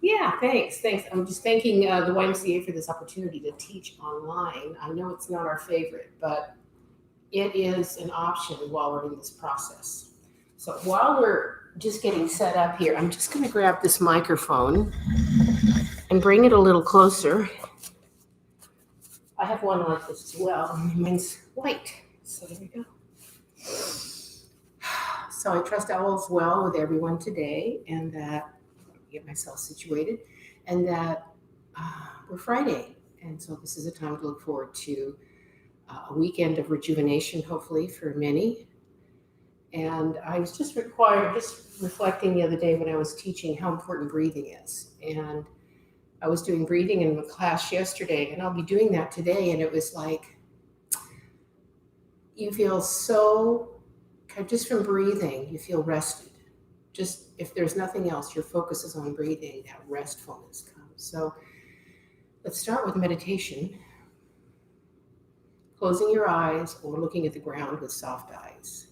Yeah, thanks. Thanks. I'm just thanking the YMCA for this opportunity to teach online. I know it's not our favorite, but it is an option while we're in this process. So while we're just getting set up here, I'm just going to grab this microphone and bring it a little closer. I have one like this as well. Mine's white. So there we go. So I trust all is well with everyone today, and that get myself situated, and that we're Friday, and so this is a time to look forward to a weekend of rejuvenation, hopefully for many. And I was just reflecting the other day when I was teaching how important breathing is, and I was doing breathing in the class yesterday, and I'll be doing that today, and it was like you feel so just from breathing, you feel rested. Just if there's nothing else, your focus is on breathing, that restfulness comes. So let's start with meditation. Closing your eyes or looking at the ground with soft eyes.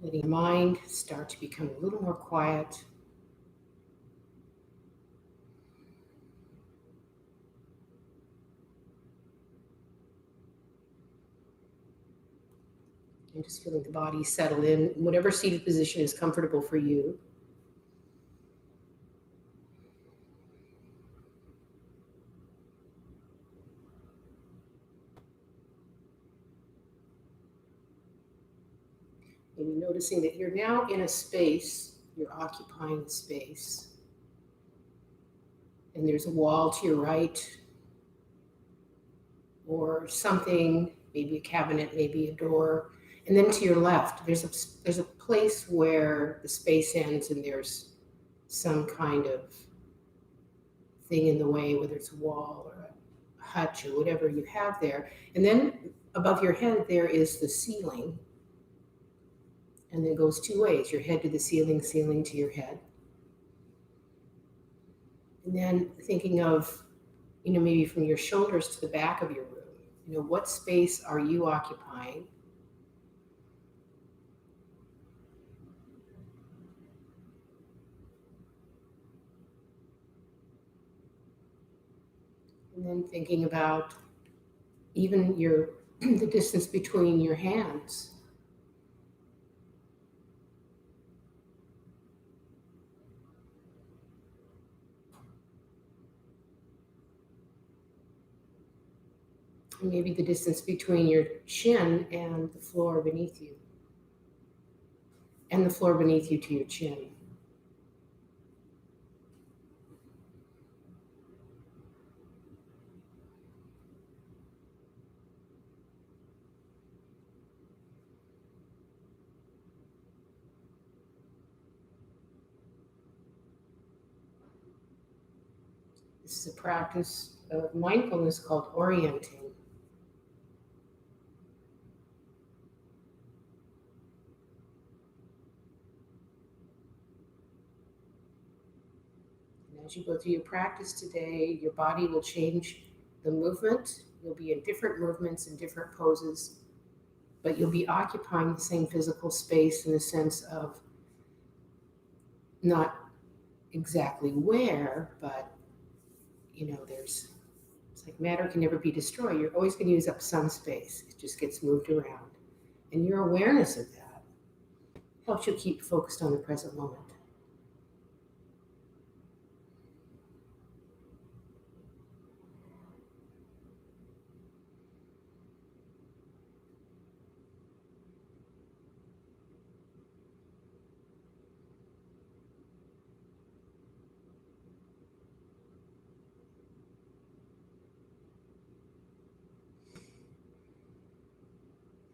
Letting your mind start to become a little more quiet. And just feeling the body settle in, whatever seated position is comfortable for you. Maybe noticing that you're now in a space, you're occupying the space. And there's a wall to your right, or something, maybe a cabinet, maybe a door. And then to your left, there's a place where the space ends and there's some kind of thing in the way, whether it's a wall or a hutch or whatever you have there. And then above your head, there is the ceiling. And it goes two ways, your head to the ceiling, ceiling to your head. And then thinking of, maybe from your shoulders to the back of your room, what space are you occupying? And then thinking about even the distance between your hands. And maybe the distance between your chin and the floor beneath you. And the floor beneath you to your chin. This is a practice of mindfulness called orienting. And as you go through your practice today, your body will change the movement. You'll be in different movements and different poses, but you'll be occupying the same physical space in the sense of not exactly where, but it's like matter can never be destroyed. You're always going to use up some space. It just gets moved around. And your awareness of that helps you keep focused on the present moment.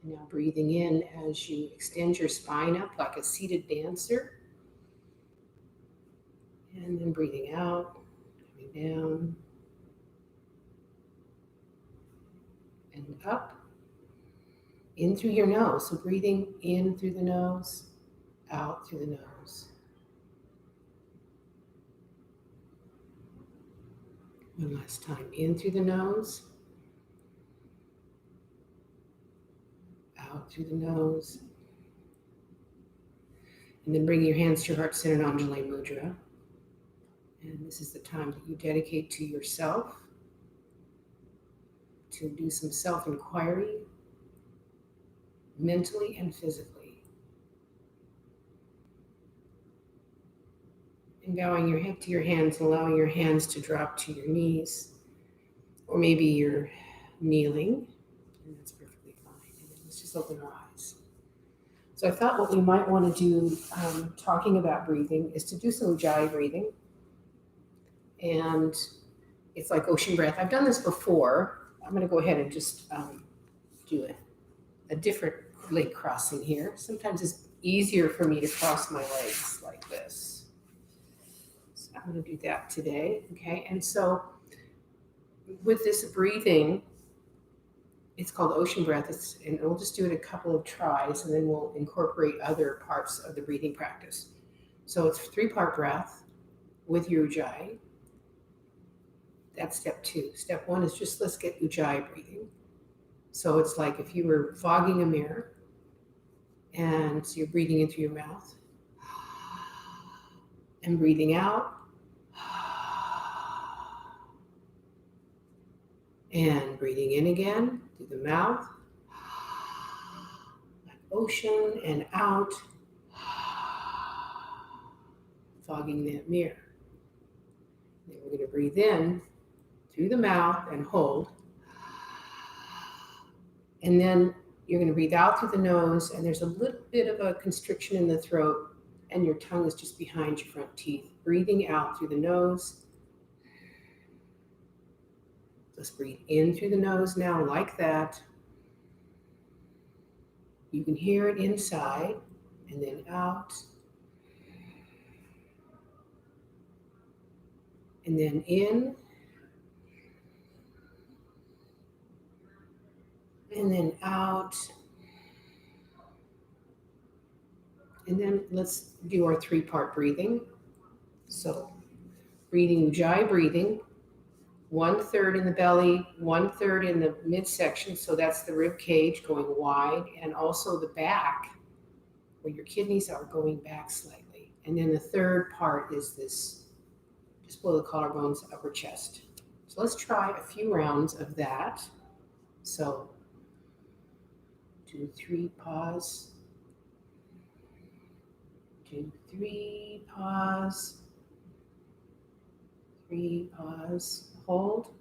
Now breathing in as you extend your spine up like a seated dancer. And then breathing out, coming down and up. In through your nose. So breathing in through the nose, out through the nose. One last time. In through the nose, out through the nose. And then bring your hands to your heart center, Anjali Mudra. And this is the time that you dedicate to yourself, to do some self-inquiry, mentally and physically. And bowing your head to your hands, allowing your hands to drop to your knees, or maybe you're kneeling, and that's perfectly fine. And then let's just open our eyes. So I thought what we might want to do, talking about breathing, is to do some Ujjayi breathing. And it's like ocean breath. I've done this before. I'm going to go ahead and just do a different leg crossing here. Sometimes it's easier for me to cross my legs like this. So I'm going to do that today. Okay. And so with this breathing, it's called ocean breath. And we'll just do it a couple of tries, and then we'll incorporate other parts of the breathing practice. So it's 3-part breath with your Ujjayi. That's step 2. Step 1 is just let's get Ujjayi breathing. So it's like if you were fogging a mirror, and so you're breathing in through your mouth and breathing out. And breathing in again through the mouth, like ocean, and out, fogging that mirror. Then we're going to breathe in through the mouth and hold. And then you're going to breathe out through the nose, and there's a little bit of a constriction in the throat, and your tongue is just behind your front teeth. Breathing out through the nose. Let's breathe in through the nose now, like that. You can hear it inside, and then out. And then in. And then out. And then let's do our 3-part breathing. So breathing, Ujjayi breathing, 1/3 in the belly, 1/3 in the midsection. So that's the rib cage going wide, and also the back where your kidneys are going back slightly. And then the 3rd part is this, just below the collarbones, upper chest. So let's try a few rounds of that. So 2, 3, pause. 2, 3, pause. 3, pause, hold.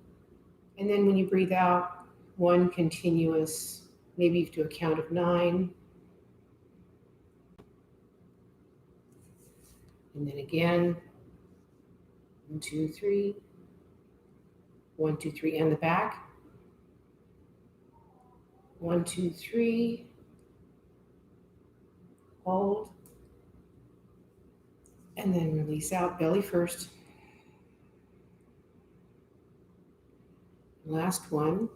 And then when you breathe out, 1 continuous, maybe you do a count of 9. And then again, 1, 2, 3. 1, 2, 3, and the back. 1, 2, 3. Hold. And then release out, belly first. Last one,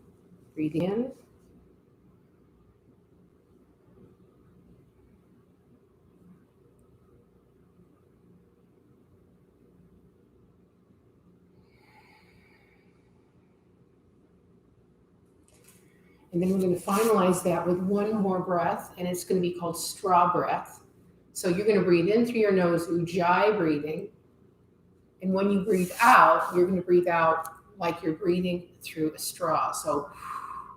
breathe in. And then we're going to finalize that with 1 more breath, and it's going to be called straw breath. So you're going to breathe in through your nose, Ujjayi breathing. And when you breathe out, you're going to breathe out like you're breathing through a straw. So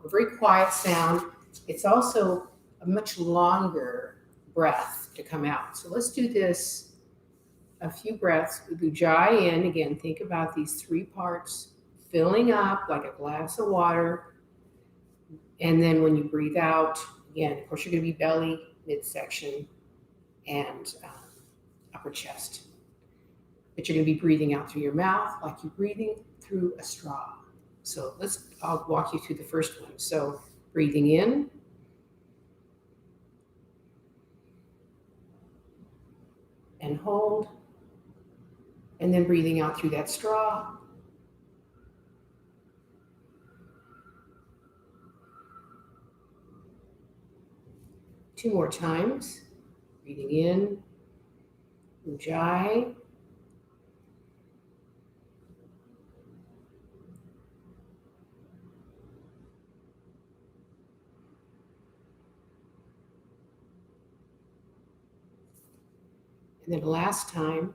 a very quiet sound. It's also a much longer breath to come out. So let's do this a few breaths with Ujjayi in. Again, think about these 3 parts filling up like a glass of water. And then when you breathe out, again, of course, you're going to be belly, midsection, and upper chest. But you're going to be breathing out through your mouth like you're breathing through a straw. So I'll walk you through the first one. So breathing in. And hold. And then breathing out through that straw. Two more times. Breathing in. Ujjayi. And then last time.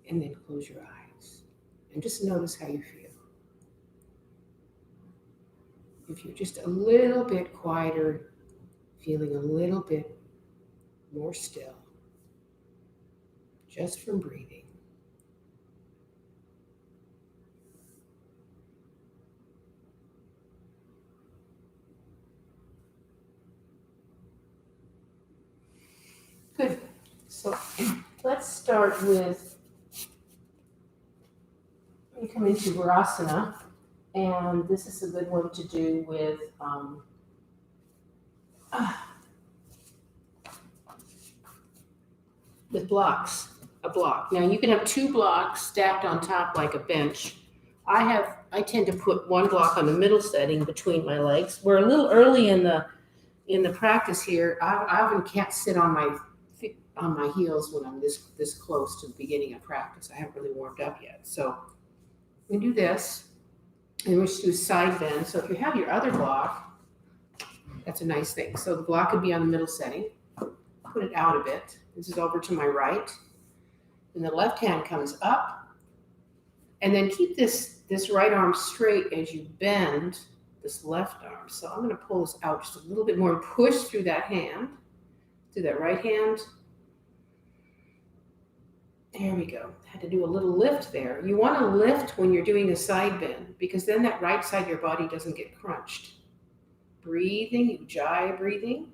And then close your eyes and just notice how you feel. If you're just a little bit quieter, feeling a little bit more still, just from breathing. Good. So let's start with, you come into Virasana, and this is a good one to do with blocks, a block. Now you can have two blocks stacked on top like a bench. I tend to put one block on the middle setting between my legs. We're a little early in the practice here. I often can't sit on my heels when I'm this close to the beginning of practice. I haven't really warmed up yet. So we do this, and we just do a side bend. So if you have your other block, that's a nice thing. So the block could be on the middle setting. Put it out a bit. This is over to my right. And the left hand comes up. And then keep this right arm straight as you bend this left arm. So I'm going to pull this out just a little bit more and push through that hand, through that right hand. There we go. Had to do a little lift there. You want to lift when you're doing a side bend because then that right side of your body doesn't get crunched. Breathing, ujjayi breathing.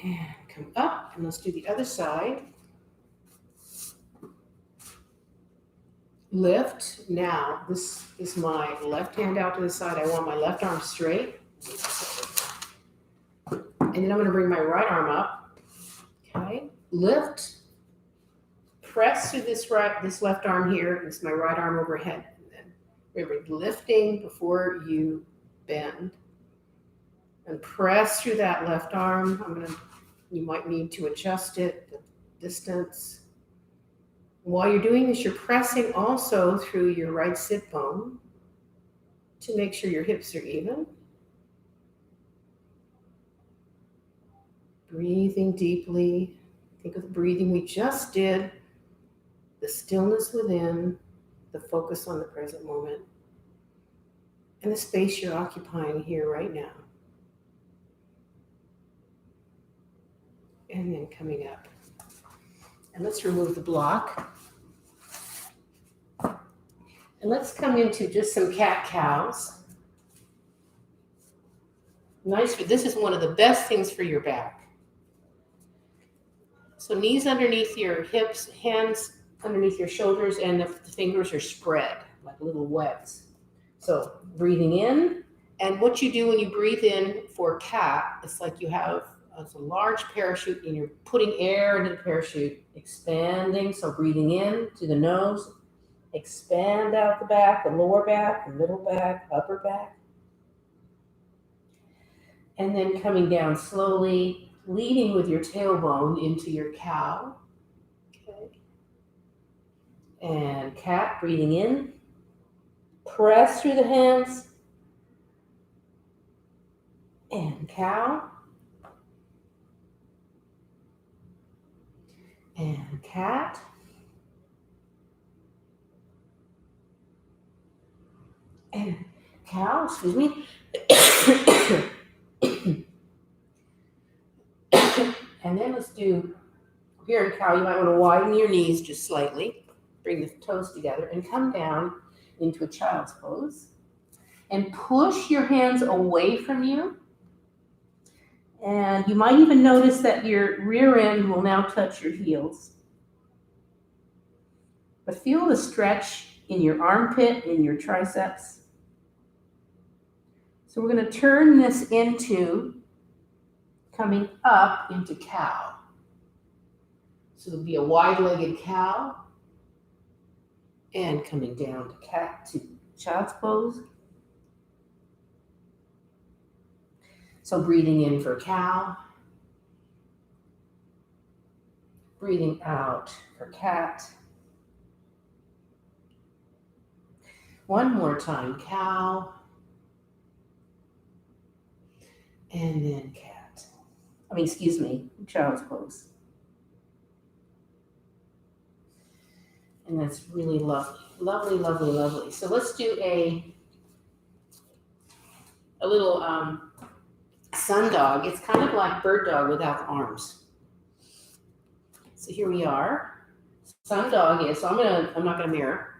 And come up, and let's do the other side. Lift. Now, this is my left hand out to the side. I want my left arm straight. And then I'm going to bring my right arm up. Okay. Lift. Press through this left arm here. This is my right arm overhead. And then remember, lifting before you bend. And press through that left arm. You might need to adjust it, the distance. While you're doing this, you're pressing also through your right sit bone to make sure your hips are even. Breathing deeply. Think of the breathing we just did, the stillness within, the focus on the present moment, and the space you're occupying here right now. And then coming up. And let's remove the block. And let's come into just some cat-cows. Nice. This is one of the best things for your back. So knees underneath your hips, hands underneath your shoulders, and the fingers are spread like little webs. So breathing in. And what you do when you breathe in for cat, it's like you have a large parachute and you're putting air into the parachute, expanding. So breathing in to the nose, expand out the back, the lower back, the middle back, upper back. And then coming down slowly, leading with your tailbone into your cow. Okay. And cat, breathing in. Press through the hands. And cow. And cat. And cow, excuse me. And then let's do, here in cow, you might want to widen your knees just slightly. Bring the toes together and come down into a child's pose. And push your hands away from you. And you might even notice that your rear end will now touch your heels. But feel the stretch in your armpit, in your triceps. So we're going to turn this into coming up into cow. So it'll be a wide-legged cow. And coming down to child's pose. So breathing in for cow. Breathing out for cat. One more time, cow. And then cat. Child's pose. And that's really lovely. Lovely, lovely, lovely. So let's do a little sun dog. It's kind of like bird dog without the arms. So here we are. Sun dog is, so I'm not gonna mirror.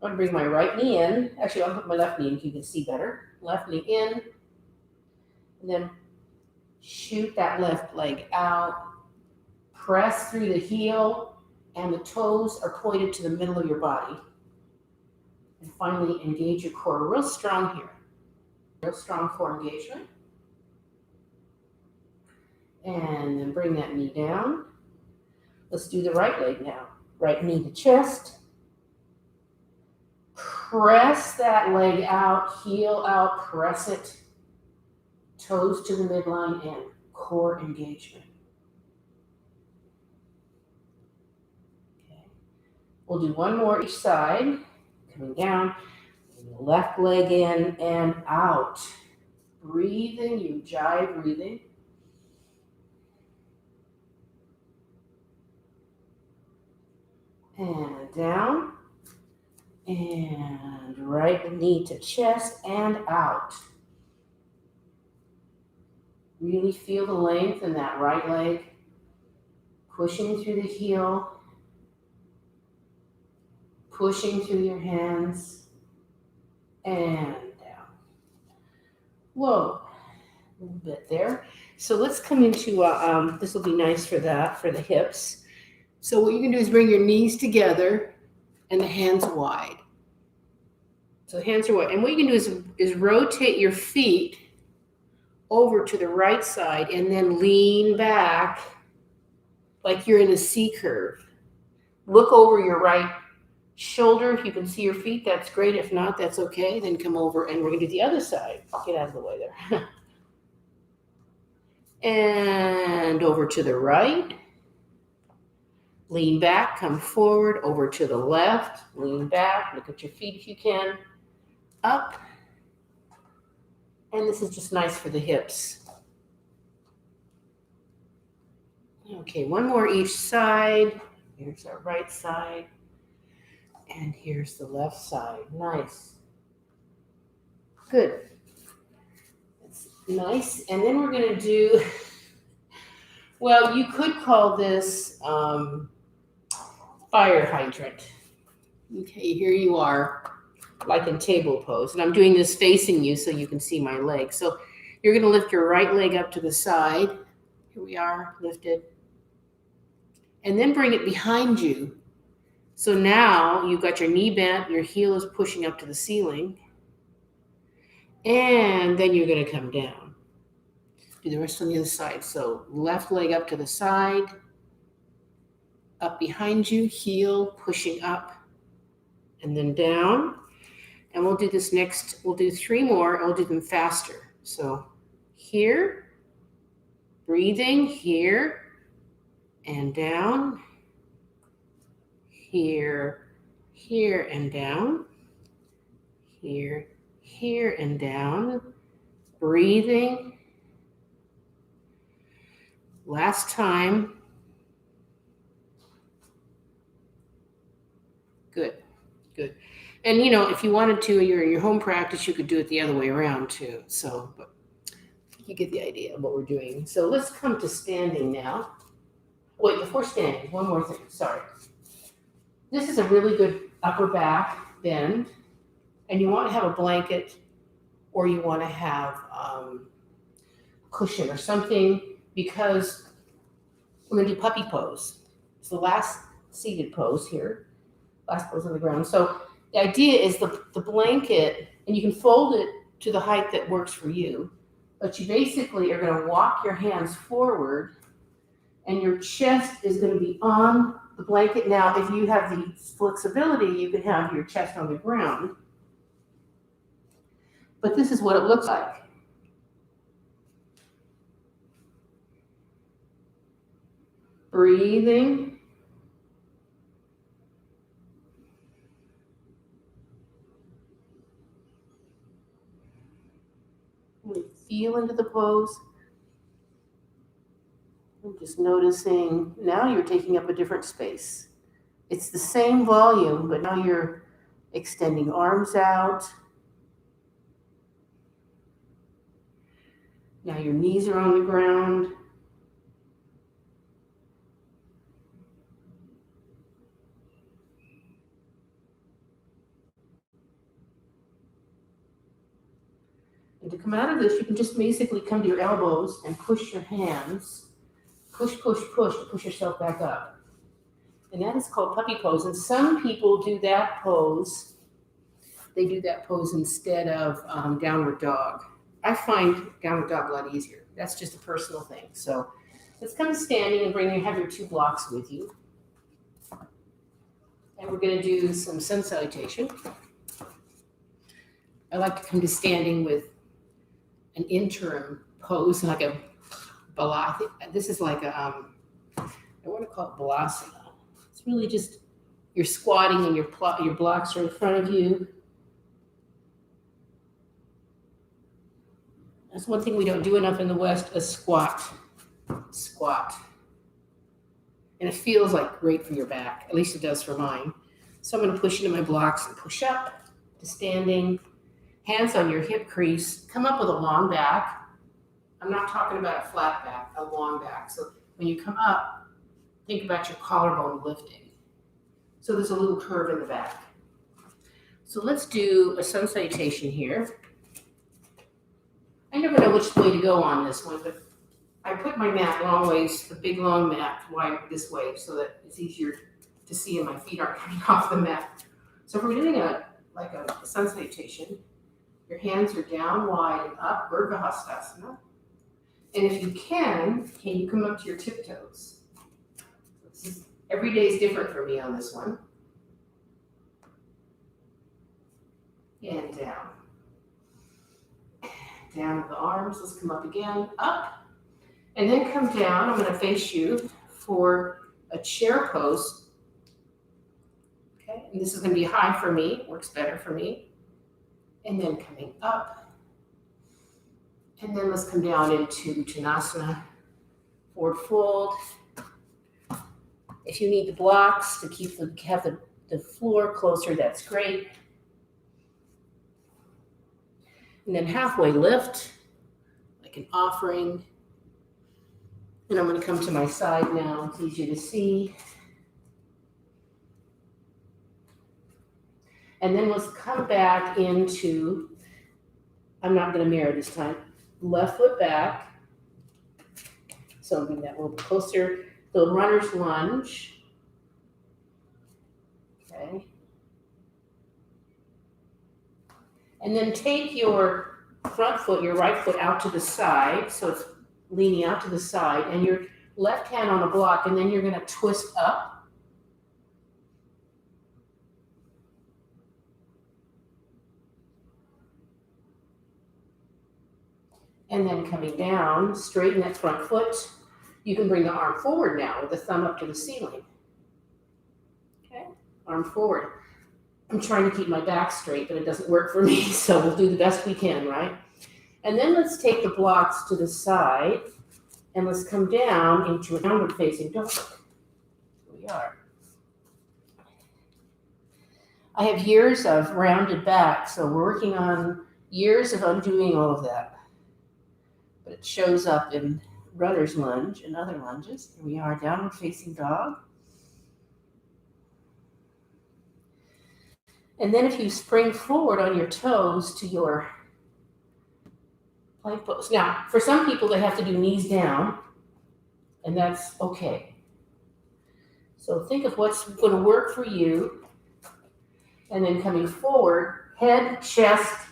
I'm gonna bring my right knee in. Actually, I'll put my left knee in so you can see better. Left knee in. And then shoot that left leg out. Press through the heel, and the toes are pointed to the middle of your body. And finally, engage your core real strong here. Real strong core engagement. And then bring that knee down. Let's do the right leg now. Right knee to chest. Press that leg out, heel out, press it. Toes to the midline and core engagement. Okay. We'll do one more each side. Coming down. Left leg in and out. Breathing, you jive breathing. And down. And right knee to chest and out. Really feel the length in that right leg. Pushing through the heel. Pushing through your hands. And down. Whoa. A little bit there. So let's come into, this will be nice for that, for the hips. So what you can do is bring your knees together and the hands wide. So the hands are wide. And what you can do is rotate your feet over to the right side and then lean back like you're in a C curve. Look over your right shoulder. If you can see your feet, that's great. If not, that's okay. Then come over and we're going to do the other side. Get out of the way there. And over to the right. Lean back, come forward, over to the left, lean back, look at your feet if you can, up. And this is just nice for the hips. Okay, one more each side. Here's our right side. And here's the left side. Nice. Good. That's nice. And then we're going to do, well, you could call this fire hydrant. Okay, here you are, like in table pose. And I'm doing this facing you so you can see my leg. So you're going to lift your right leg up to the side. Here we are, lifted. And then bring it behind you. So now you've got your knee bent, your heel is pushing up to the ceiling. And then you're going to come down. Do the rest on the other side. So left leg up to the side. Up behind you, heel pushing up, and then down. And we'll do this next, we'll do 3 more, and we'll do them faster. So here, breathing, here, and down. Here, here, and down. Here, here, and down. Breathing. Last time. Good, good. And if you wanted to, you're in your home practice, you could do it the other way around too. So, but you get the idea of what we're doing. So let's come to standing now. Wait, before standing, one more thing, sorry. This is a really good upper back bend, and you want to have a blanket or you want to have a cushion or something, because we're going to do puppy pose. It's the last seated pose here. Last pose on the ground. So the idea is the blanket, and you can fold it to the height that works for you, but you basically are going to walk your hands forward, and your chest is going to be on the blanket. Now, if you have the flexibility, you can have your chest on the ground. But this is what it looks like. Breathing. Feel into the pose. I'm just noticing now you're taking up a different space. It's the same volume, but now you're extending arms out. Now your knees are on the ground. And to come out of this, you can just basically come to your elbows and push your hands. Push, push, push to push yourself back up. And that is called puppy pose. And some people do that pose. They do that pose instead of downward dog. I find downward dog a lot easier. That's just a personal thing. So let's come to standing and have your 2 blocks with you. And we're going to do some sun salutation. I like to come to standing with an interim pose, like a balasana. This is like a, I want to call it balasana. It's really just, you're squatting and your blocks are in front of you. That's one thing we don't do enough in the West, a squat. Squat. And it feels like great for your back. At least it does for mine. So I'm going to push into my blocks and push up to standing. Hands on your hip crease. Come up with a long back. I'm not talking about a flat back, a long back. So when you come up, think about your collarbone lifting. So there's a little curve in the back. So let's do a sun salutation here. I never know which way to go on this one, but I put my mat long ways, the big long mat, wide this way so that it's easier to see and my feet aren't coming off the mat. So if we're doing a sun salutation, your hands are down wide and up, Virgahastasana. And if you can you come up to your tiptoes? Every day is different for me on this one. And down. Down with the arms, let's come up again, up. And then come down, I'm gonna face you for a chair pose. Okay, and this is gonna be high for me, works better for me. And then coming up. And then let's come down into Uttanasana, forward fold. If you need the blocks to have the floor closer, that's great. And then halfway lift, like an offering. And I'm going to come to my side now. It's easier to see. And then let's come back into, I'm not going to mirror this time, left foot back. So bring that a little bit closer. The runner's lunge. Okay. And then take your front foot, your right foot out to the side. So it's leaning out to the side and your left hand on a block, and then you're going to twist up. And then coming down, straighten that front foot. You can bring the arm forward now with the thumb up to the ceiling. Okay, arm forward. I'm trying to keep my back straight, but it doesn't work for me, so we'll do the best we can, right? And then let's take the blocks to the side, and let's come down into a downward facing dog. Here we are. I have years of rounded back, so we're working on years of undoing all of that. But it shows up in runner's lunge and other lunges. Here we are, downward facing dog. And then if you spring forward on your toes to your plank pose. Now, for some people, they have to do knees down, and that's okay. So think of what's going to work for you, and then coming forward, head, chest,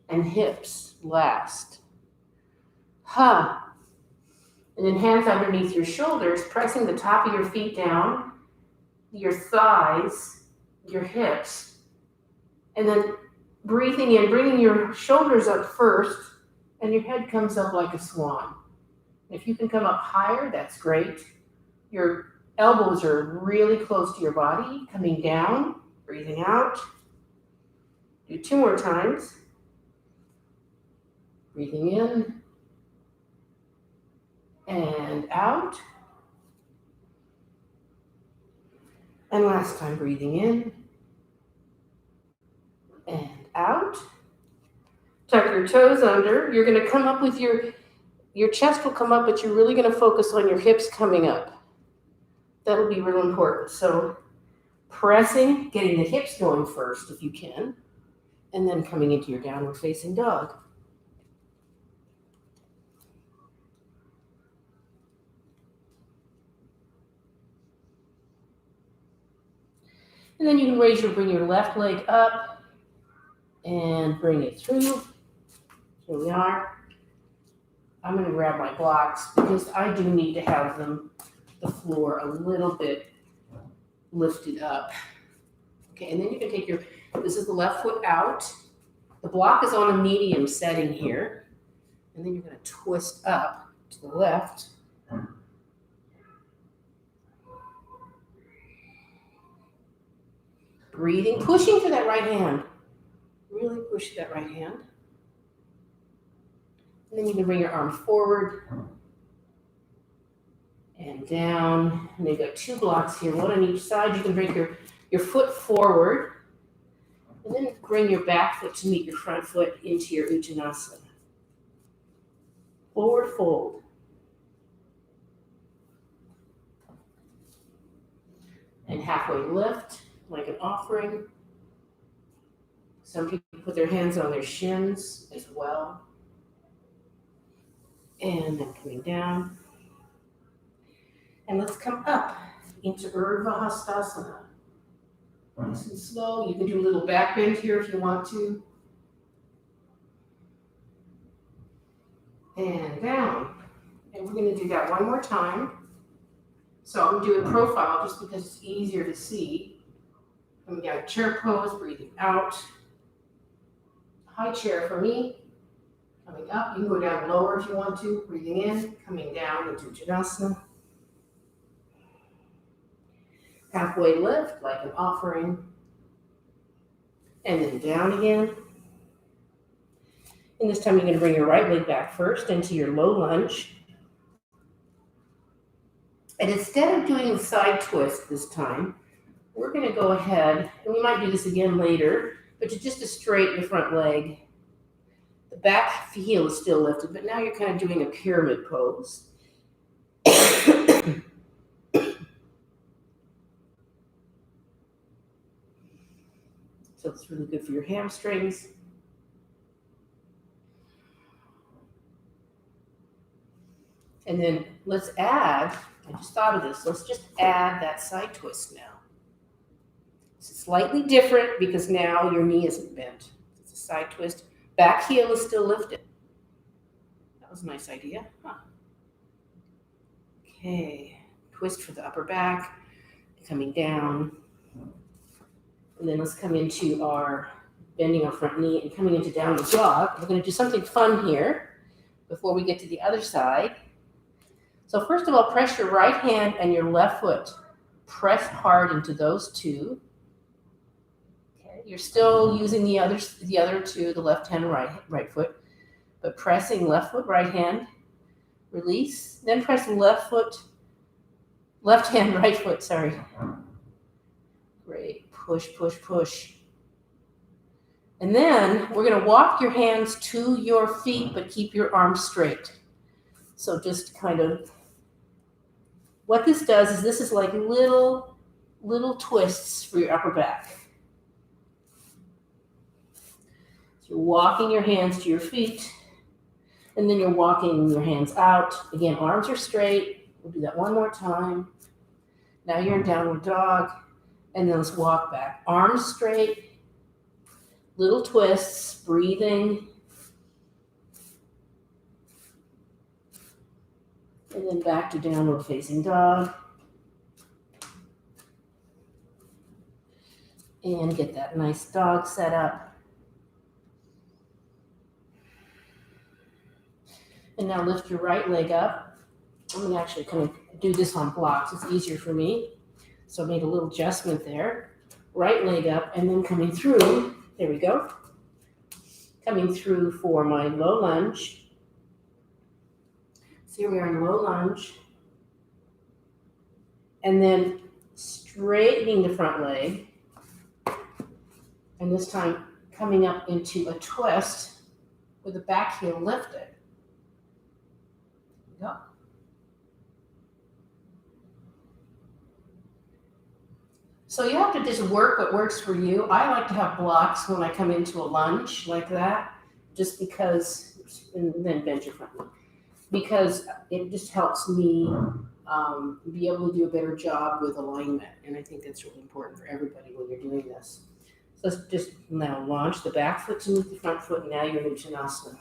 and hips last. And then hands underneath your shoulders, pressing the top of your feet down, your thighs, your hips, and then breathing in, bringing your shoulders up first, and your head comes up like a swan. If you can come up higher, that's great. Your elbows are really close to your body, coming down, breathing out. Do 2 more times. Breathing in and out. And last time, breathing in and out. Tuck your toes under. You're going to come up with your chest will come up, but you're really going to focus on your hips coming up. That'll be real important. So pressing, getting the hips going first if you can, and then coming into your downward facing dog. And then you can bring your left leg up and bring it through. Here we are. I'm going to grab my blocks because I do need to have the floor a little bit lifted up. Okay, and then you can take this is the left foot out. The block is on a medium setting here. And then you're going to twist up to the left. Breathing, pushing for that right hand. Really push that right hand. And then you can bring your arm forward and down. And you've got 2 blocks here, one on each side. You can bring your foot forward and then bring your back foot to meet your front foot into your Uttanasana. Forward fold. And halfway lift, like an offering. Some people put their hands on their shins as well. And then coming down. And let's come up into Urdhva Hastasana. Nice and slow. You can do a little back bend here if you want to. And down. And we're going to do that one more time. So I'm doing profile just because it's easier to see. Coming down, chair pose, breathing out. High chair for me. Coming up, you can go down lower if you want to. Breathing in, coming down into Uttanasana. Halfway lift, like an offering. And then down again. And this time you're going to bring your right leg back first into your low lunge. And instead of doing a side twist this time, we're going to go ahead, and we might do this again later, but just to straighten the front leg. The back heel is still lifted, but now you're kind of doing a pyramid pose. So it's really good for your hamstrings. And then let's add, I just thought of this, let's just add that side twist now. It's slightly different because now your knee isn't bent. It's a side twist. Back heel is still lifted. That was a nice idea. Huh. Okay, twist for the upper back, coming down. And then let's come into our bending our front knee and coming into downward dog. We're going to do something fun here before we get to the other side. So first of all, press your right hand and your left foot. Press hard into those 2. Okay, you're still using the other 2, the left hand, right foot, but pressing left foot, right hand, release. Then press left hand, right foot, sorry. Great, push, push, push. And then we're going to walk your hands to your feet, but keep your arms straight. So just kind of, what this does is this is like little twists for your upper back. So you're walking your hands to your feet, and then you're walking your hands out. Again, arms are straight. We'll do that one more time. Now you're in downward dog, and then let's walk back. Arms straight, little twists, breathing. And then back to downward facing dog. And get that nice dog set up. And now lift your right leg up. I'm actually going to do this on blocks. It's easier for me. So I made a little adjustment there. Right leg up and then coming through. There we go. Coming through for my low lunge. So here we are in low lunge. And then straightening the front leg. And this time coming up into a twist with the back heel lifted. There we go. So you have to just work what works for you. I like to have blocks when I come into a lunge like that, just because, and then bend your front knee, because it just helps me be able to do a better job with alignment. And I think that's really important for everybody when you're doing this. So let's just now launch the back foot to meet the front foot, and now you're in Uttanasana.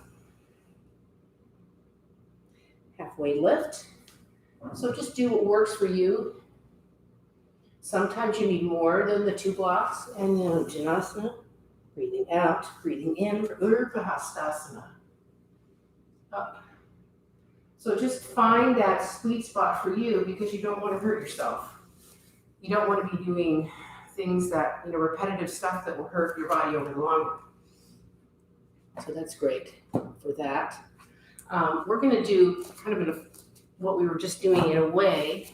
Halfway lift. So just do what works for you. Sometimes you need more than the 2 blocks, and then Uttanasana, breathing out, breathing in for Urdhva Hastasana. Up. So just find that sweet spot for you because you don't want to hurt yourself. You don't want to be doing things that, repetitive stuff that will hurt your body over the long run. So that's great for that. We're going to do kind of what we were just doing in a way,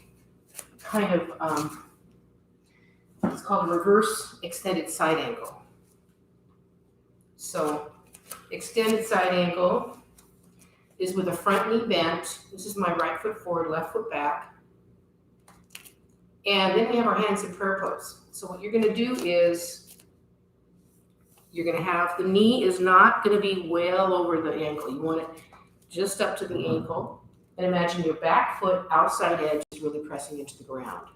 kind of, it's called a reverse extended side angle. So extended side angle is with a front knee bent. This is my right foot forward, left foot back. And then we have our hands in prayer pose. So what you're going to do is you're going to have the knee is not going to be well over the ankle. You want it just up to the ankle. And imagine your back foot outside edge is really pressing into the ground.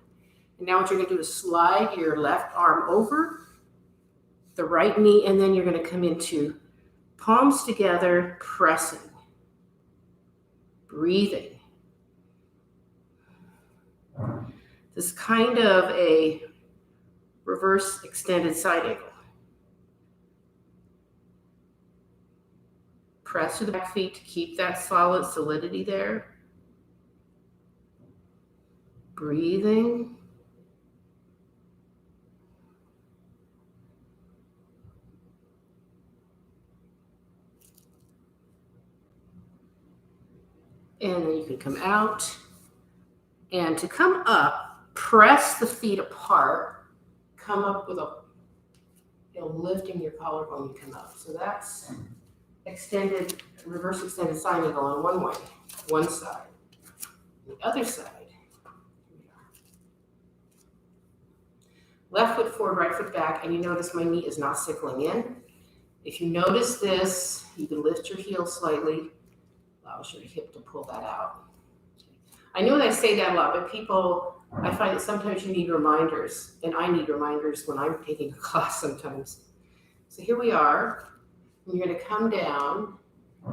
And now what you're going to do is slide your left arm over the right knee, and then you're going to come into palms together, pressing, breathing. This is kind of a reverse extended side angle. Press to the back feet to keep that solid solidity there. Breathing. And then you can come out. And to come up, press the feet apart. Come up with lifting your collarbone when you come up. So that's extended, reverse extended side angle on one way, one side. The other side. Left foot forward, right foot back, and you notice my knee is not sickling in. If you notice this, you can lift your heel slightly. Allows your hip to pull that out. I know that I say that a lot, but I find that sometimes you need reminders, and I need reminders when I'm taking a class sometimes. So here we are. You're going to come down,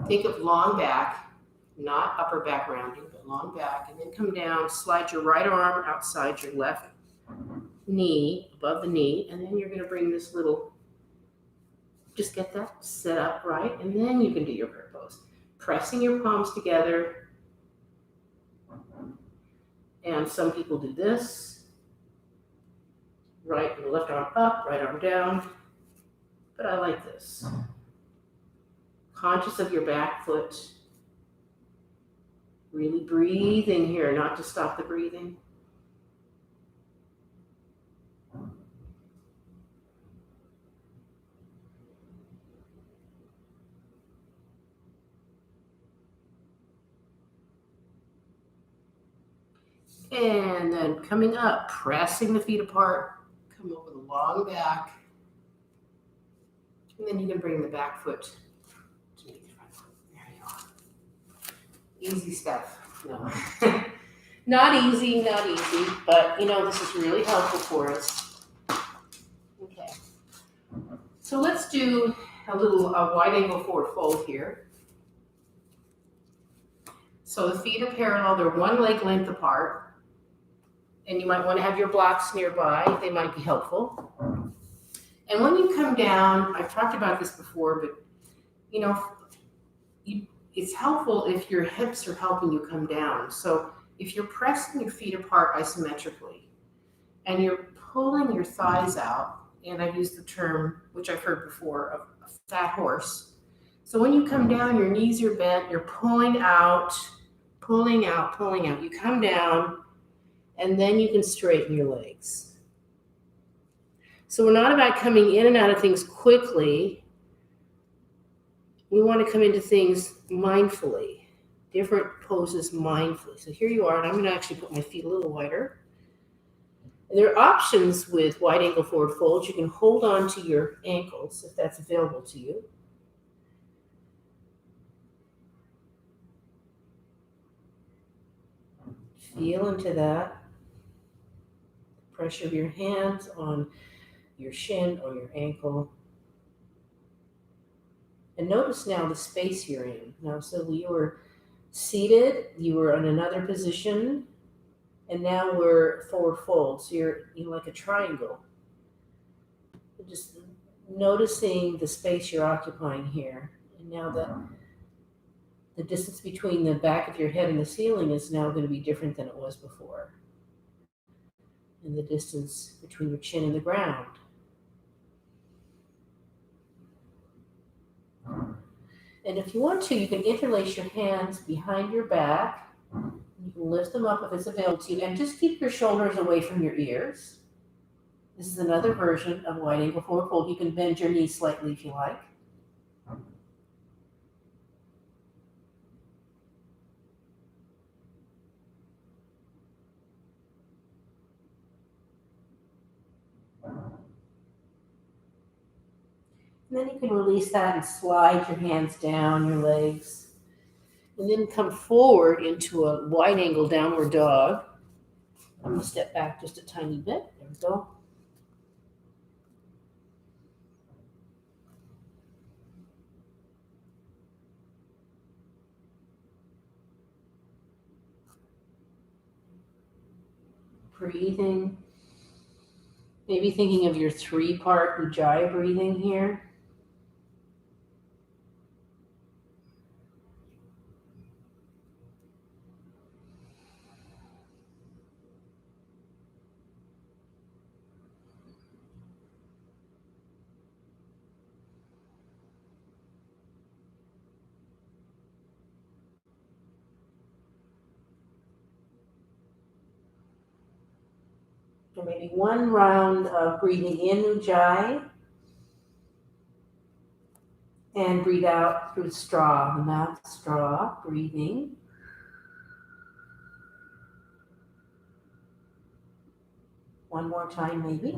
think of long back, not upper back rounding, but long back, and then come down, slide your right arm outside your left knee, above the knee, and then you're going to bring this little, just get that set up right, and then you can do your prayer pose. Pressing your palms together, and some people do this, right and left arm up, right arm down, but I like this. Conscious of your back foot, really breathing here, not to stop the breathing. And then coming up, pressing the feet apart, come up with a long back. And then you can bring the back foot to meet the front foot. There you are. Easy stuff. No. Not easy, but this is really helpful for us. Okay. So let's do a wide angle forward fold here. So the feet are parallel, they're one leg length apart. And you might want to have your blocks nearby, they might be helpful. And when you come down, I've talked about this before, but you know, it's helpful if your hips are helping you come down. So if you're pressing your feet apart isometrically and you're pulling your thighs out, and I've used the term, which I've heard before, of a fat horse. So when you come down, your knees are bent, you're pulling out, pulling out, pulling out. You come down, and then you can straighten your legs. So we're not about coming in and out of things quickly. We want to come into things mindfully, different poses mindfully. So here you are, and I'm going to actually put my feet a little wider. And there are options with wide ankle forward folds. You can hold on to your ankles if that's available to you. Feel into that. Pressure of your hands on your shin or your ankle. And notice now the space you're in. Now, so you were seated, you were in another position, and now we're forward fold. So you're like a triangle. Just noticing the space you're occupying here. And now the distance between the back of your head and the ceiling is now going to be different than it was before. And the distance between your chin and the ground. And if you want to, you can interlace your hands behind your back. You can lift them up if it's available to you, and just keep your shoulders away from your ears. This is another version of wide ankle forward fold. You can bend your knees slightly if you like. And then you can release that and slide your hands down your legs. And then come forward into a wide angle downward dog. I'm going to step back just a tiny bit. There we go. Breathing. Maybe thinking of your 3-part Ujjayi breathing here. Or maybe one round of breathing in Ujjayi and breathe out through the straw, the mouth straw, breathing. One more time maybe.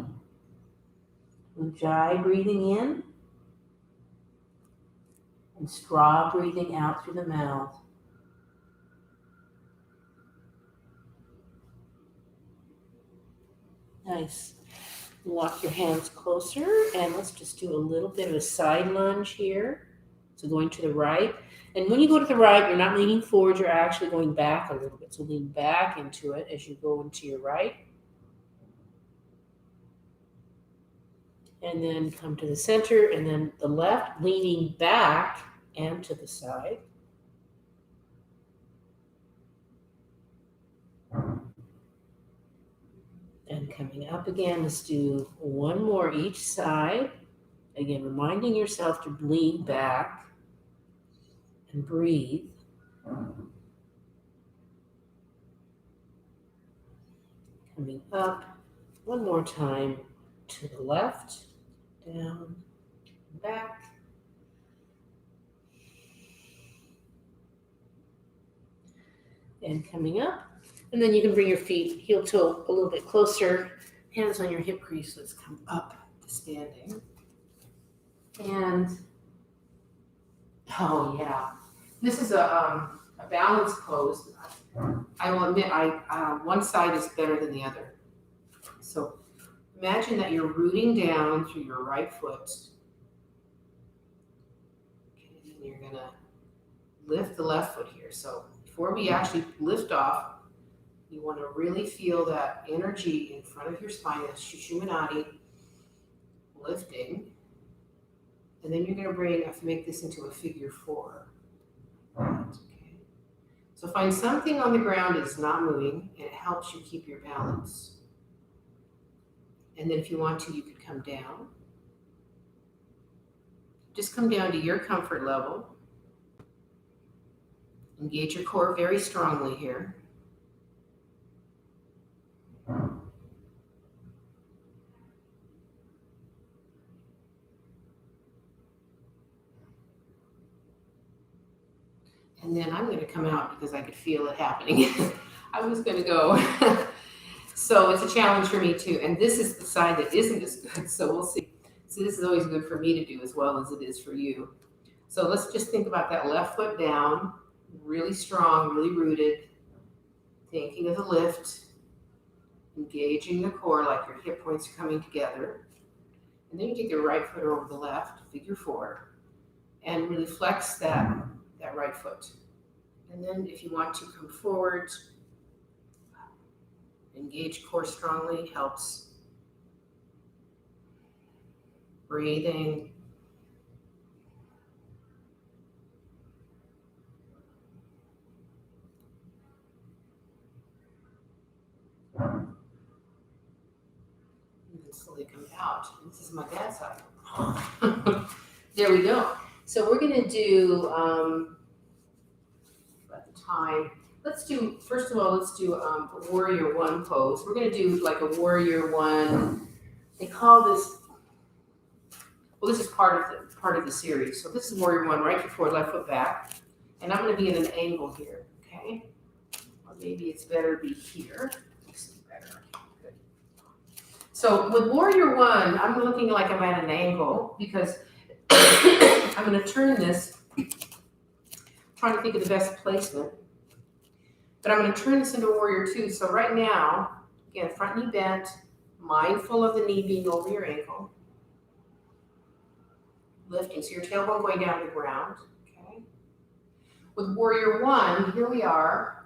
Ujjayi breathing in and straw breathing out through the mouth. Nice. Walk your hands closer, and let's just do a little bit of a side lunge here. So going to the right. And when you go to the right, you're not leaning forward, you're actually going back a little bit. So lean back into it as you go into your right. And then come to the center, and then the left, leaning back and to the side. And coming up again, let's do one more each side. Again, reminding yourself to lean back and breathe. Coming up one more time to the left, down, back. And coming up. And then you can bring your feet heel toe a little bit closer, hands on your hip crease. Let's come up to standing. And, oh yeah, this is a balance pose. I will admit, one side is better than the other. So imagine that you're rooting down through your right foot. Okay, and you're gonna lift the left foot here. So before we actually lift off, you want to really feel that energy in front of your spine, that Sushumnati, lifting. And then you're going to make this into a figure 4. Okay. So find something on the ground that's not moving, and it helps you keep your balance. And then if you want to, you could come down. Just come down to your comfort level. Engage your core very strongly here. And then I'm going to come out because I could feel it happening. I was going to go. So it's a challenge for me too. And this is the side that isn't as good. So we'll see. So this is always good for me to do as well as it is for you. So let's just think about that left foot down, really strong, really rooted, thinking of the lift, engaging the core like your hip points are coming together. And then you take your right foot over the left, figure 4, and really flex that right foot. And then if you want to come forward, engage core strongly, helps breathing. And then slowly come out. This is my dad's side. There we go. So we're going to do, at the time, first of all, let's do a warrior 1 pose. We're going to do like a warrior 1. They call this, well, this is part of the series. So this is warrior 1, right foot forward, left foot back. And I'm going to be in an angle here, okay? Or maybe it's better to be here. This is better. Good. So with warrior 1, I'm looking like I'm at an angle because I'm going to turn this, trying to think of the best placement, but I'm going to turn this into warrior 2. So right now, again, front knee bent, mindful of the knee being over your ankle, lifting, so your tailbone going down to the ground, okay? With warrior 1, here we are,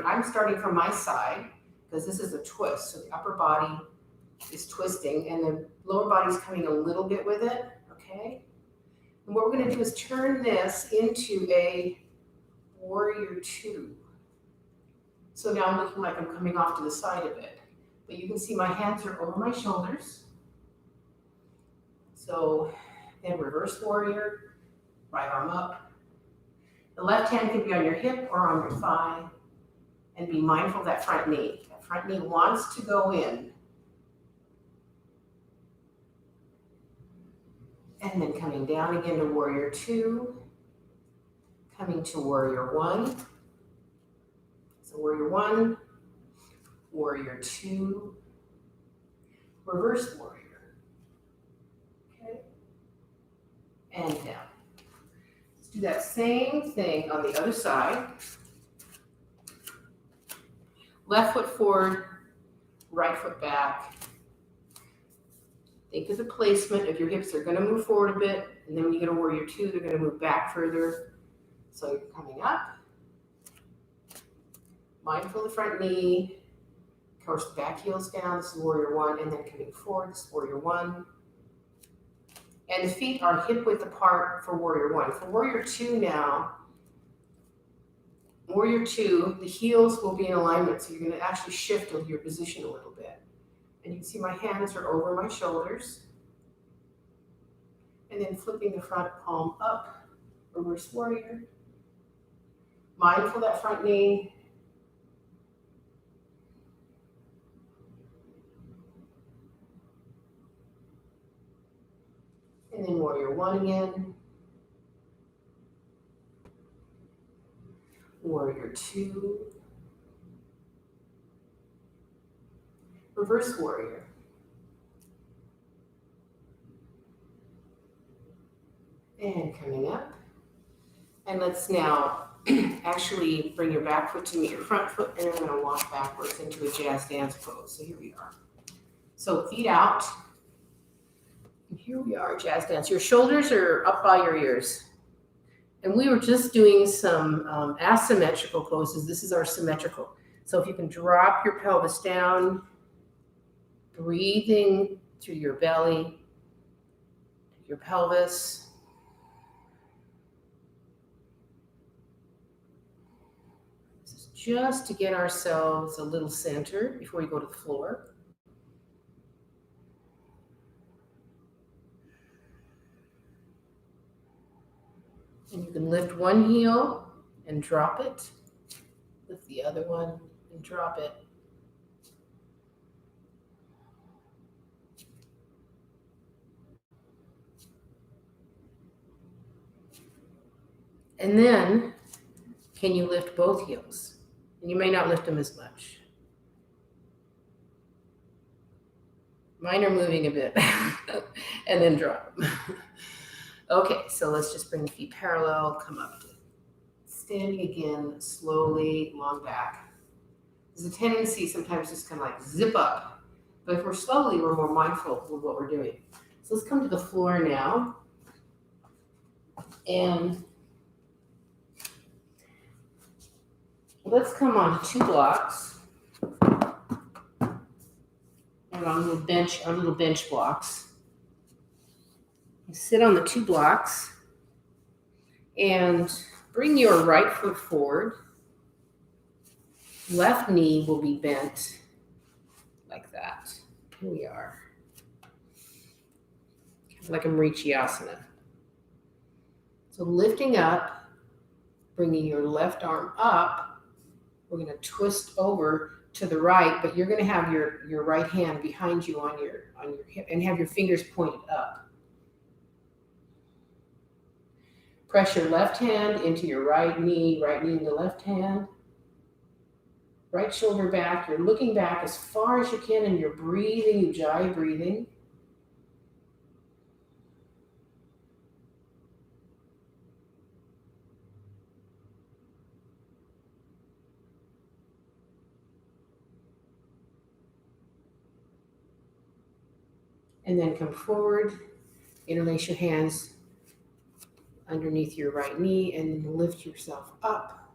I'm starting from my side, because this is a twist, so the upper body is twisting, and the lower body's coming a little bit with it, okay? And what we're going to do is turn this into a warrior 2. So now I'm looking like I'm coming off to the side a bit. But you can see my hands are over my shoulders. So then reverse warrior, right arm up. The left hand can be on your hip or on your thigh. And be mindful of that front knee. That front knee wants to go in. And then coming down again to warrior 2, coming to warrior 1. So warrior 1, warrior 2, reverse warrior. Okay, and down. Let's do that same thing on the other side. Left foot forward, right foot back. Think of the placement of your hips. They're going to move forward a bit, and then when you get a warrior 2, they're going to move back further. So you're coming up. Mindful of the front knee. Of course, the back heel's down. This is warrior 1, and then coming forward. This is warrior 1. And the feet are hip width apart for warrior 1. For warrior 2 now, warrior 2, the heels will be in alignment, so you're going to actually shift your position a little bit. And you can see my hands are over my shoulders. And then flipping the front palm up, reverse warrior. Mindful of that front knee. And then warrior 1 again. Warrior 2. Reverse warrior. And coming up. And let's now actually bring your back foot to meet your front foot, and then we're going to walk backwards into a jazz dance pose. So here we are. So feet out. And here we are, jazz dance. Your shoulders are up by your ears. And we were just doing some asymmetrical poses. This is our symmetrical. So if you can drop your pelvis down, breathing through your belly, your pelvis. This is just to get ourselves a little centered before we go to the floor. And you can lift one heel and drop it. Lift the other one and drop it. And then, can you lift both heels? And you may not lift them as much. Mine are moving a bit. And then drop them. Okay, so let's just bring the feet parallel, come up to standing again, slowly, long back. There's a tendency sometimes just kind of like zip up. But if we're slowly, we're more mindful of what we're doing. So let's come to the floor now. And let's come on 2 blocks. And on our little bench blocks. You sit on the 2 blocks and bring your right foot forward. Left knee will be bent like that. Here we are. Like a Marichiyasana. So lifting up, bringing your left arm up, we're going to twist over to the right, but you're going to have your right hand behind you on your hip and have your fingers pointed up. Press your left hand into your right knee into left hand. Right shoulder back. You're looking back as far as you can and you're breathing, ujjayi breathing. And then come forward, interlace your hands underneath your right knee and lift yourself up.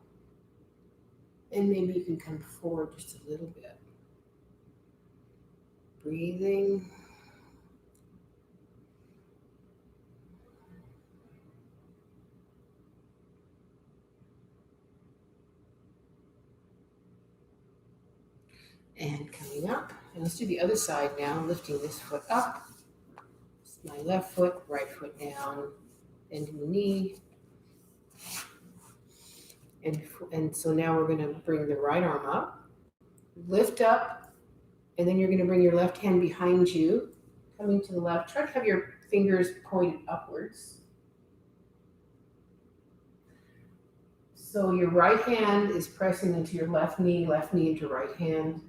And maybe you can come forward just a little bit. Breathing. And coming up. And let's do the other side now, lifting this foot up. My left foot, right foot down, bending the knee. And so now we're going to bring the right arm up, lift up, and then you're going to bring your left hand behind you, coming to the left. Try to have your fingers pointed upwards. So your right hand is pressing into your left knee into right hand.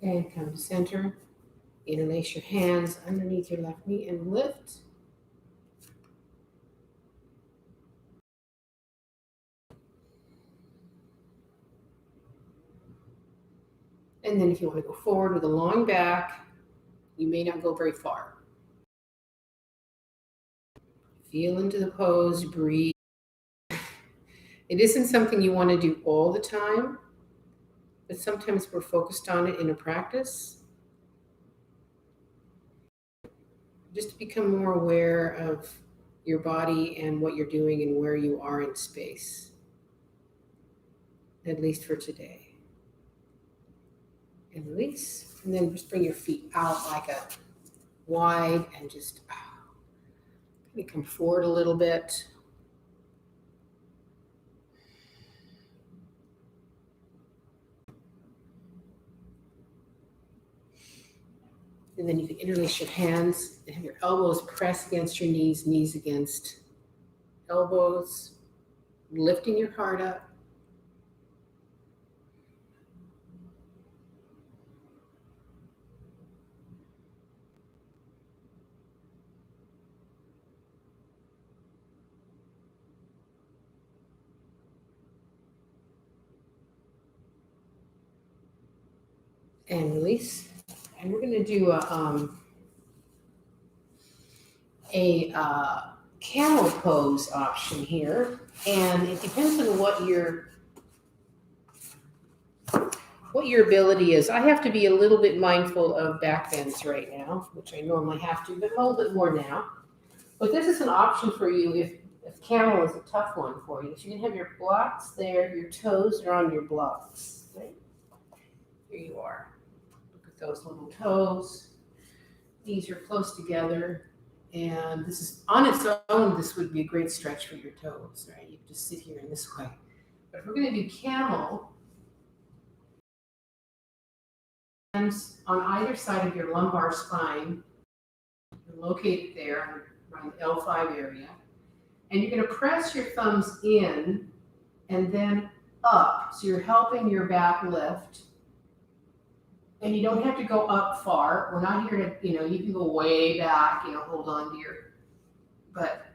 And come to center. Interlace your hands underneath your left knee and lift. And then if you want to go forward with a long back, you may not go very far. Feel into the pose, breathe. It isn't something you want to do all the time, but sometimes we're focused on it in a practice. Just to become more aware of your body and what you're doing and where you are in space, at least for today. And release, and then just bring your feet out like a wide and just kind of come forward a little bit. And then you can interlace your hands and have your elbows press against your knees, knees against elbows, lifting your heart up. and release. And we're going to do a camel pose option here, and it depends on what your ability is. I have to be a little bit mindful of back bends right now, which I normally have to, but a little bit more now. But this is an option for you if camel is a tough one for you. So you can have your blocks there, your toes are on your blocks. Right? Here you are. Look at those little toes. These are close together. And this is on its own, this would be a great stretch for your toes, right? You can just sit here in this way. But if we're going to do camel, hands on either side of your lumbar spine, you're located there around the L5 area. And you're going to press your thumbs in and then up. So you're helping your back lift. And you don't have to go up far. We're not here to, you can go way back, hold on to your, but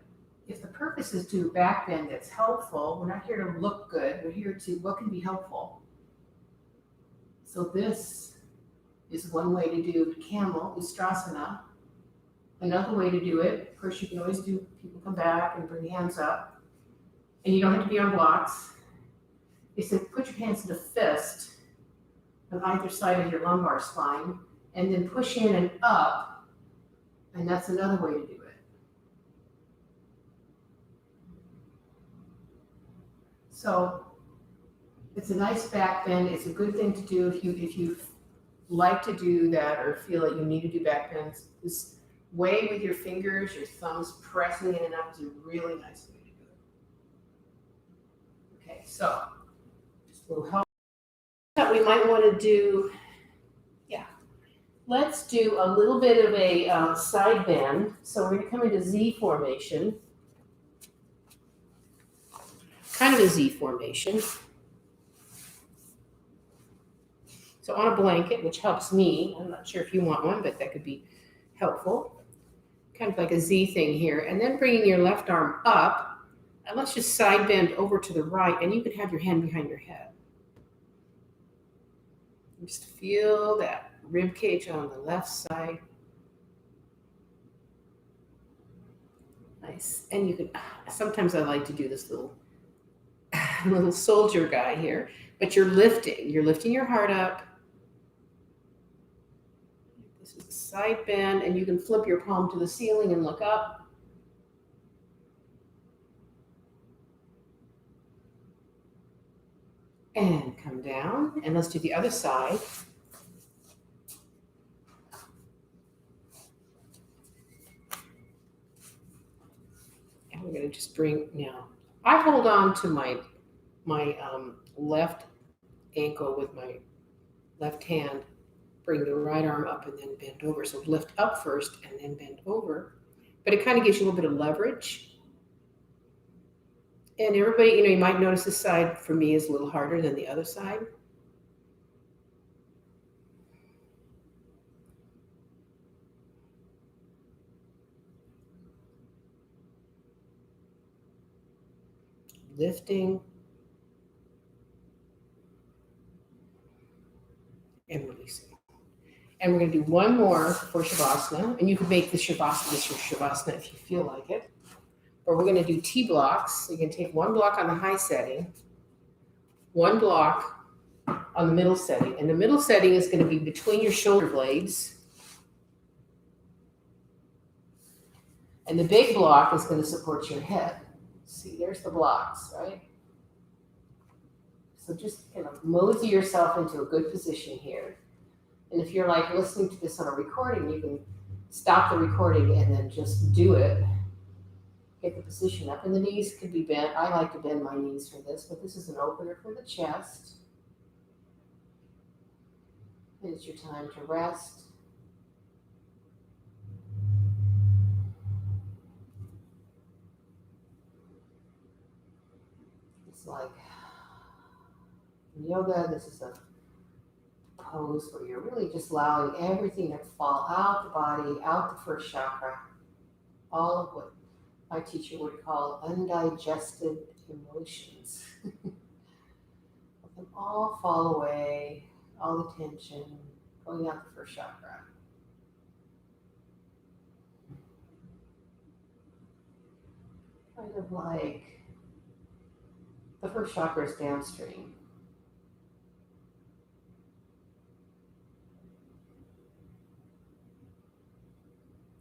if the purpose is to back bend that's helpful, we're not here to look good. We're here to, what can be helpful? So this is one way to do camel, Ustrasana. Another way to do it, of course, you can always do, people come back and bring hands up. And you don't have to be on blocks. They said put your hands in a fist on either side of your lumbar spine, and then push in and up, and that's another way to do it. So it's a nice back bend. It's a good thing to do if you like to do that or feel like you need to do back bends. This way with your fingers, your thumbs pressing in and up is a really nice way to do it. Okay, so just a little help. That we might want to do, let's do a little bit of a side bend. So we're going to come into Z formation, kind of a Z formation. So on a blanket, which helps me, I'm not sure if you want one, but that could be helpful. Kind of like a Z thing here. And then bringing your left arm up, and let's just side bend over to the right, and you can have your hand behind your head. Just feel that rib cage on the left side. Nice. And you can, sometimes I like to do this little soldier guy here, but you're lifting your heart up. This is a side bend, and you can flip your palm to the ceiling and look up. And come down, and let's do the other side. And we're going to just bring, now, I hold on to my left ankle with my left hand, bring the right arm up and then bend over. So lift up first and then bend over. But it kind of gives you a little bit of leverage. And everybody, you might notice this side for me is a little harder than the other side. Lifting and releasing. And we're going to do one more for Shavasana. And you can make this your Shavasana if you feel like it. But we're going to do T blocks. So you can take one block on the high setting, one block on the middle setting. And the middle setting is going to be between your shoulder blades. And the big block is going to support your head. See, there's the blocks, right? So just kind of mosey yourself into a good position here. And if you're like listening to this on a recording, you can stop the recording and then just do it. Get the position up. And the knees could be bent. I like to bend my knees for this, but this is an opener for the chest. And it's your time to rest. It's like in yoga, this is a pose where you're really just allowing everything to fall out the body, out the first chakra, all of what my teacher would call undigested emotions. Let them all fall away, all the tension. Pulling out the first chakra. Kind of like the first chakra is downstream.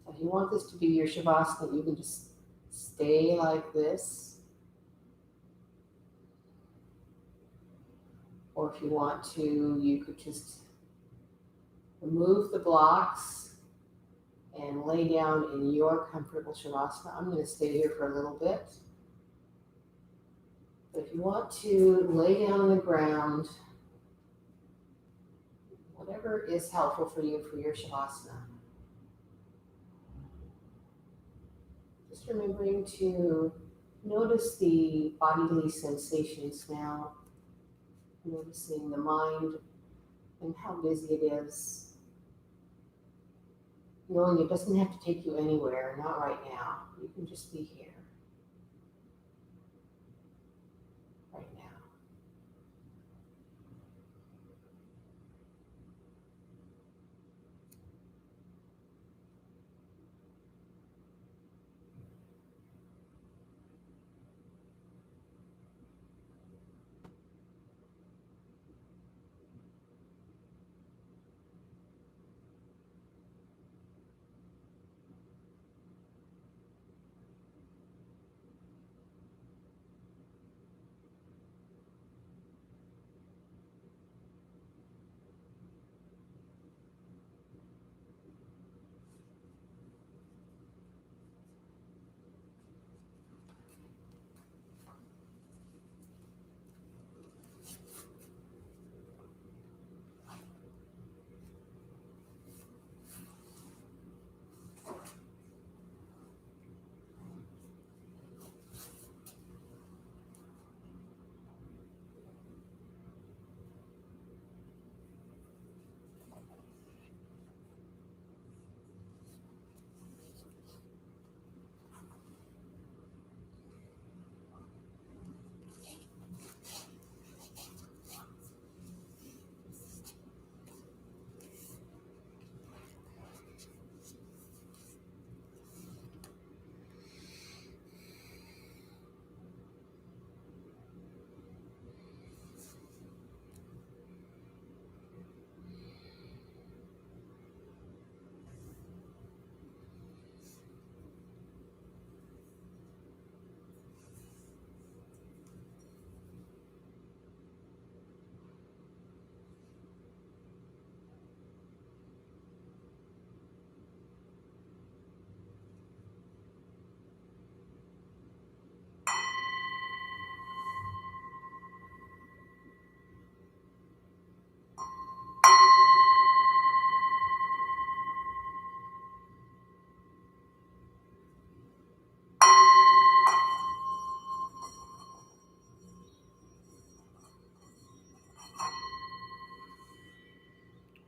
So if you want this to be your Shavasana, you can just stay like this. Or if you want to, you could just remove the blocks and lay down in your comfortable Shavasana. I'm going to stay here for a little bit. But if you want to lay down on the ground, whatever is helpful for you for your Shavasana. Just remembering to notice the bodily sensations now, noticing the mind and how busy it is, knowing it doesn't have to take you anywhere, not right now. You can just be here, right now.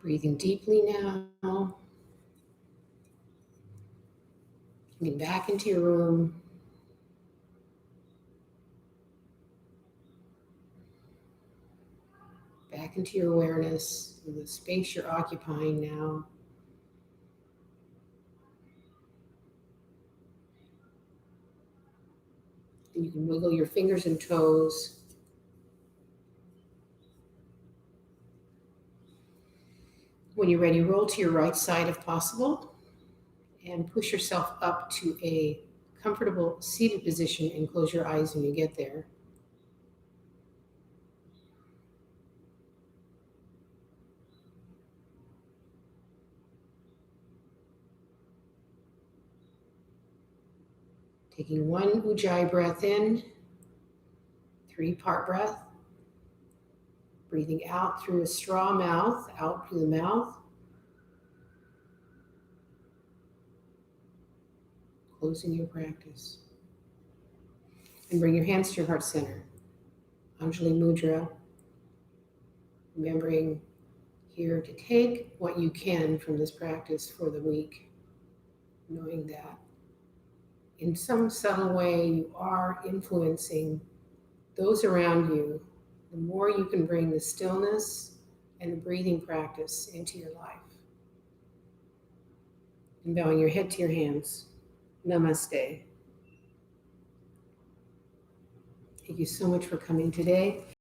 Breathing deeply now. Coming back into your room. Back into your awareness of the space you're occupying now. And you can wiggle your fingers and toes. When you're ready, roll to your right side if possible and push yourself up to a comfortable seated position and close your eyes when you get there. Taking one Ujjayi breath in, 3-part breath. Breathing out through a straw mouth, out through the mouth. Closing your practice. And bring your hands to your heart center. Anjali Mudra. Remembering here to take what you can from this practice for the week. Knowing that in some subtle way you are influencing those around you. The more you can bring the stillness and the breathing practice into your life. And bowing your head to your hands. Namaste. Thank you so much for coming today.